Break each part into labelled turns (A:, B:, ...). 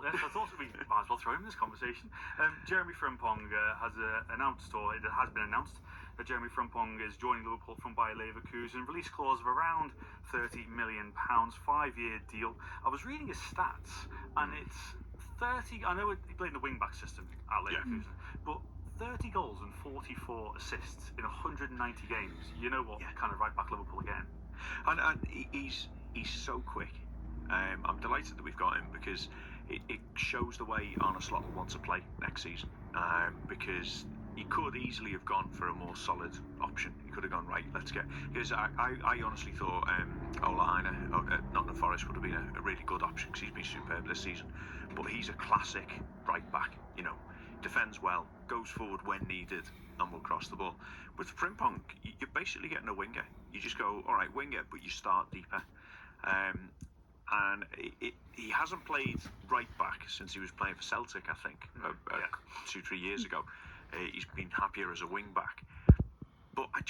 A: I thought we might as well throw him in this conversation. Jeremy Frimpong has announced, or it has been announced, that Jeremy Frimpong is joining Liverpool from Bayer Leverkusen. Release clause of around £30 million, 5-year deal. I was reading his stats, and it's 30. I know he played in the wing-back system at Leverkusen, but 30 goals and 44 assists in 190 games. You know what kind of right-back Liverpool again.
B: And he's so quick. I'm delighted that we've got him because it shows the way Arne Slot will want to play next season. Because he could easily have gone for a more solid option. He could have gone, right, let's get... Because I honestly thought Ola Aina at Nottingham Forest would have been a really good option because he's been superb this season. But he's a classic right back, defends well, goes forward when needed, and will cross the ball. With Frimpong, you're basically getting a winger. You just go, all right, winger, but you start deeper. And he hasn't played right back since he was playing for Celtic, I think, 2-3 years ago. He's been happier as a wing back. But I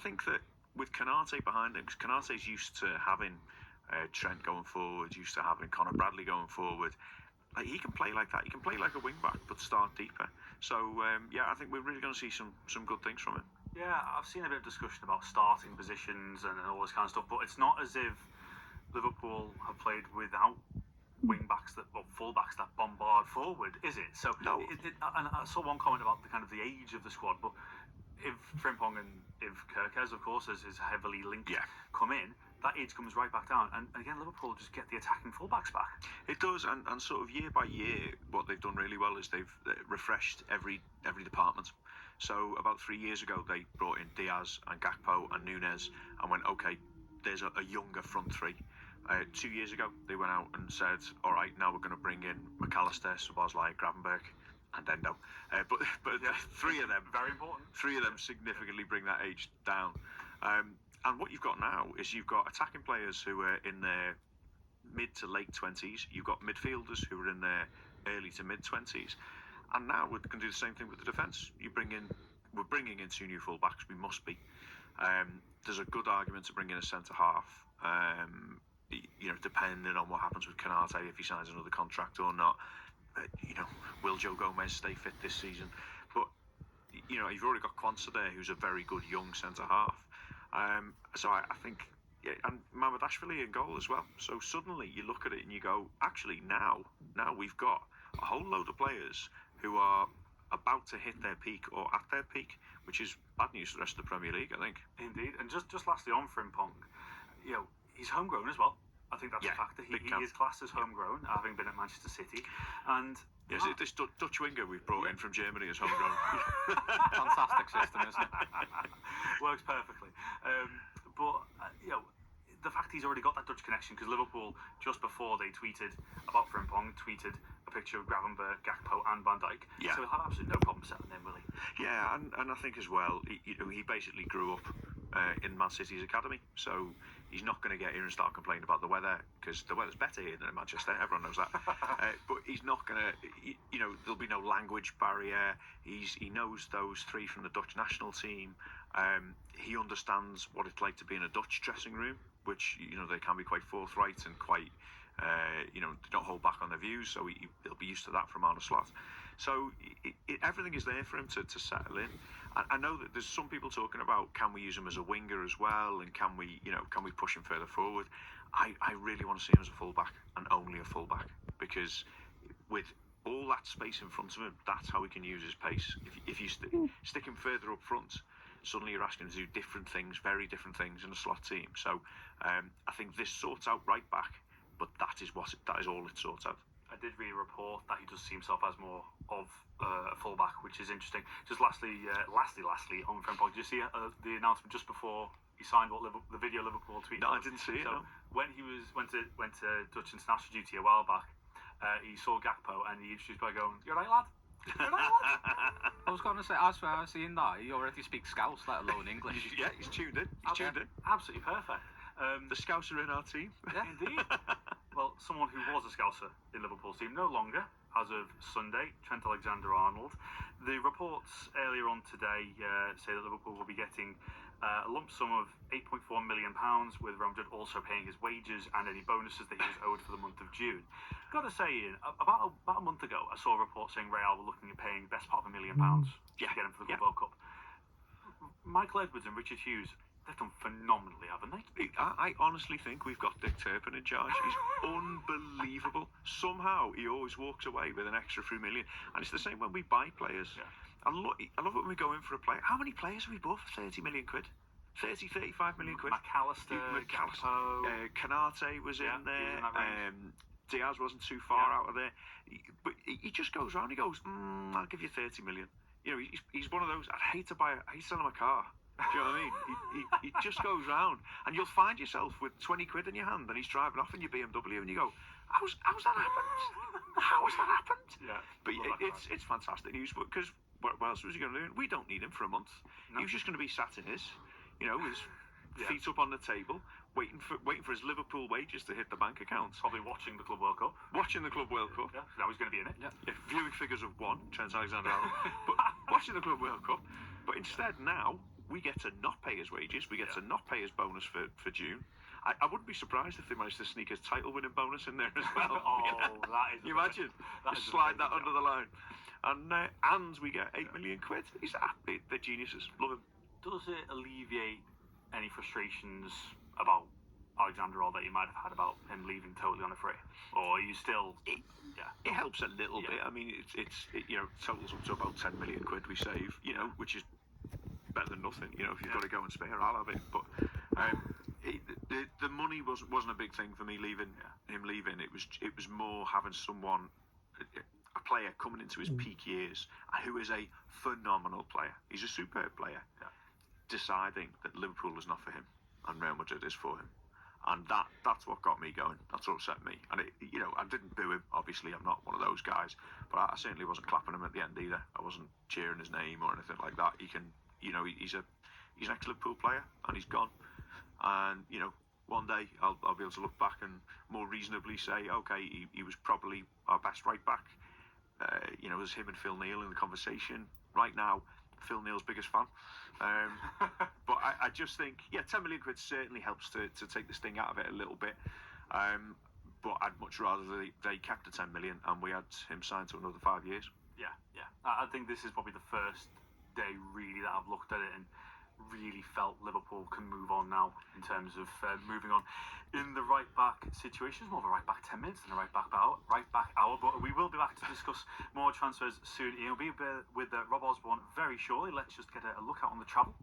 B: think that with Konate behind him, because Konate's used to having Trent going forward, used to having Conor Bradley going forward. He can play like that. He can play like a wing back, but start deeper. So I think we're really going to see some good things from him.
A: Yeah, I've seen a bit of discussion about starting positions and all this kind of stuff, but it's not as if Liverpool have played without wing backs or full backs that bombard forward, is it? So
B: no.
A: And I saw one comment about the kind of the age of the squad, but if Frimpong and if Kirkes, of course, is heavily linked, come in, that age comes right back down, and again Liverpool just get the attacking fullbacks back.
B: It does, and sort of year by year, what they've done really well is they've refreshed every department. So about 3 years ago, they brought in Diaz and Gakpo and Nunes, and went, okay, there's a younger front three. 2 years ago, they went out and said, all right, now we're going to bring in McAllister, Szoboszlai, Gravenberch, and Endo. But three of them,
A: very important.
B: Three of them significantly bring that age down. And what you've got now is you've got attacking players who are in their mid to late 20s. You've got midfielders who are in their early to mid 20s. And now we're going to do the same thing with the defence. We're bringing in 2 new full-backs. We must be. There's a good argument to bring in a centre-half, depending on what happens with Konate, if he signs another contract or not. Will Joe Gomez stay fit this season? But, you've already got Quansah there, who's a very good young centre-half. So I think, and Mamardashvili in goal as well. So suddenly you look at it and you go, actually now we've got a whole load of players who are about to hit their peak or at their peak, which is bad news for the rest of the Premier League, I think.
A: Indeed, and just lastly on Frimpong, he's homegrown as well. I think that's a factor. He is classed as homegrown, having been at Manchester City, and
B: yes, this Dutch winger we've brought in from Germany is homegrown.
C: Fantastic system, isn't it?
A: Works perfectly. But the fact he's already got that Dutch connection, because Liverpool, just before they tweeted about Frimpong, tweeted a picture of Gravenberch, Gakpo and Van Dijk. So he'll have absolutely no problem settling in, will he?
B: Yeah, and I think as well, he basically grew up in Man City's academy, so he's not going to get here and start complaining about the weather, because the weather's better here than in Manchester. Everyone knows that. But he's not going to, there'll be no language barrier. He knows those 3 from the Dutch national team. He understands what it's like to be in a Dutch dressing room, which they can be quite forthright and quite they don't hold back on their views, so he'll be used to that from Arne Slot. So everything is there for him to settle in. I know that there's some people talking about, can we use him as a winger as well, and can we push him further forward? I really want to see him as a fullback and only a fullback, because with all that space in front of him, that's how he can use his pace. If you stick him further up front, suddenly you're asking him to do different things, very different things in a slot team. So I think this sorts out right back, but that is all it sorts out.
A: I did read a report that he does see himself as more of a fullback, which is interesting. Just lastly on Frimpong, did you see the announcement just before he signed the video Liverpool tweeted?
B: No, I didn't see it.
A: So when he went to Dutch international duty a while back, he saw Gakpo and he introduced by going, "You're right, lad."
C: I was going to say, as far as seeing that, he already speaks Scouse, let alone English.
B: Yeah, he's tuned in.
A: Absolutely perfect.
B: The Scouts are in our team.
A: Yeah, indeed. Well, someone who was a Scouser in Liverpool's team, no longer, as of Sunday, Trent Alexander-Arnold. The reports earlier on today say that Liverpool will be getting a lump sum of £8.4 million, with Real Madrid also paying his wages and any bonuses that he was owed for the month of June. Got to say, Ian, about a month ago, I saw a report saying Real were looking at paying the best part of £1 million to get him for the Club World Cup. Michael Edwards and Richard Hughes, they've done phenomenally, haven't they?
B: I honestly think we've got Dick Turpin in charge. He's unbelievable. Somehow he always walks away with an extra $3 million. And it's the same when we buy players.
A: Yeah.
B: I love it when we go in for a player. How many players have we bought for 30 million quid? 30, 35 million quid?
A: McAllister,
B: Canate was in there. Diaz wasn't too far out of there. But he just goes around, he goes, I'll give you 30 million. You know, he's one of those, I hate to sell him a car. Do you know what I mean? He just goes round, and you'll find yourself with 20 quid in your hand, and he's driving off in your BMW, and you go, how's that happened? How has that happened?
A: Yeah,
B: but it's fantastic news, because what else was he going to do? We don't need him for a month. No. He was just going to be sat in his feet up on the table, waiting for his Liverpool wages to hit the bank account.
A: Probably watching the Club World Cup.
B: Watching the Club World Cup.
A: Yeah, now he's going to be in it.
B: Yeah. Viewing figures of 1, Trent Alexander-Arnold. But watching the Club World Cup. But instead now, we get to not pay his wages. We get to not pay his bonus for June. I wouldn't be surprised if they managed to sneak his title-winning bonus in there as well.
A: That is...
B: You imagine? Just slide that under the line. And we get 8 million quid. He's happy. They're geniuses. Love him.
A: Does it alleviate any frustrations about Alexander-Arnold that you might have had about him leaving totally on a free? Or are you still...
B: It helps a little bit. I mean, it totals up to about 10 million quid we save, which is better than nothing. If you've got to go and spare, I'll have it. But the money wasn't a big thing for me leaving. Him leaving, it was more having someone, a player coming into his peak years, who is a phenomenal player. He's a superb player. Deciding that Liverpool is not for him and Real Madrid is for him. And that's what got me going. That's what upset me. And I didn't boo him. Obviously, I'm not one of those guys. But I certainly wasn't clapping him at the end either. I wasn't cheering his name or anything like that. He's an ex-Liverpool player, and he's gone. And one day I'll be able to look back and more reasonably say, okay, he was probably our best right back. It was him and Phil Neal in the conversation. Right now, Phil Neal's biggest fan. But I just think, 10 million quid certainly helps to take the sting out of it a little bit. But I'd much rather they kept the 10 million and we had him signed to another 5 years.
A: Yeah. I think this is probably the first day really that I've looked at it and really felt Liverpool can move on now in terms of moving on in the right back situation. It's more of a right back 10 minutes than a right back hour, but we will be back to discuss more transfers soon. We'll be with Rob Osborne very shortly. Let's just get a look out on the travel.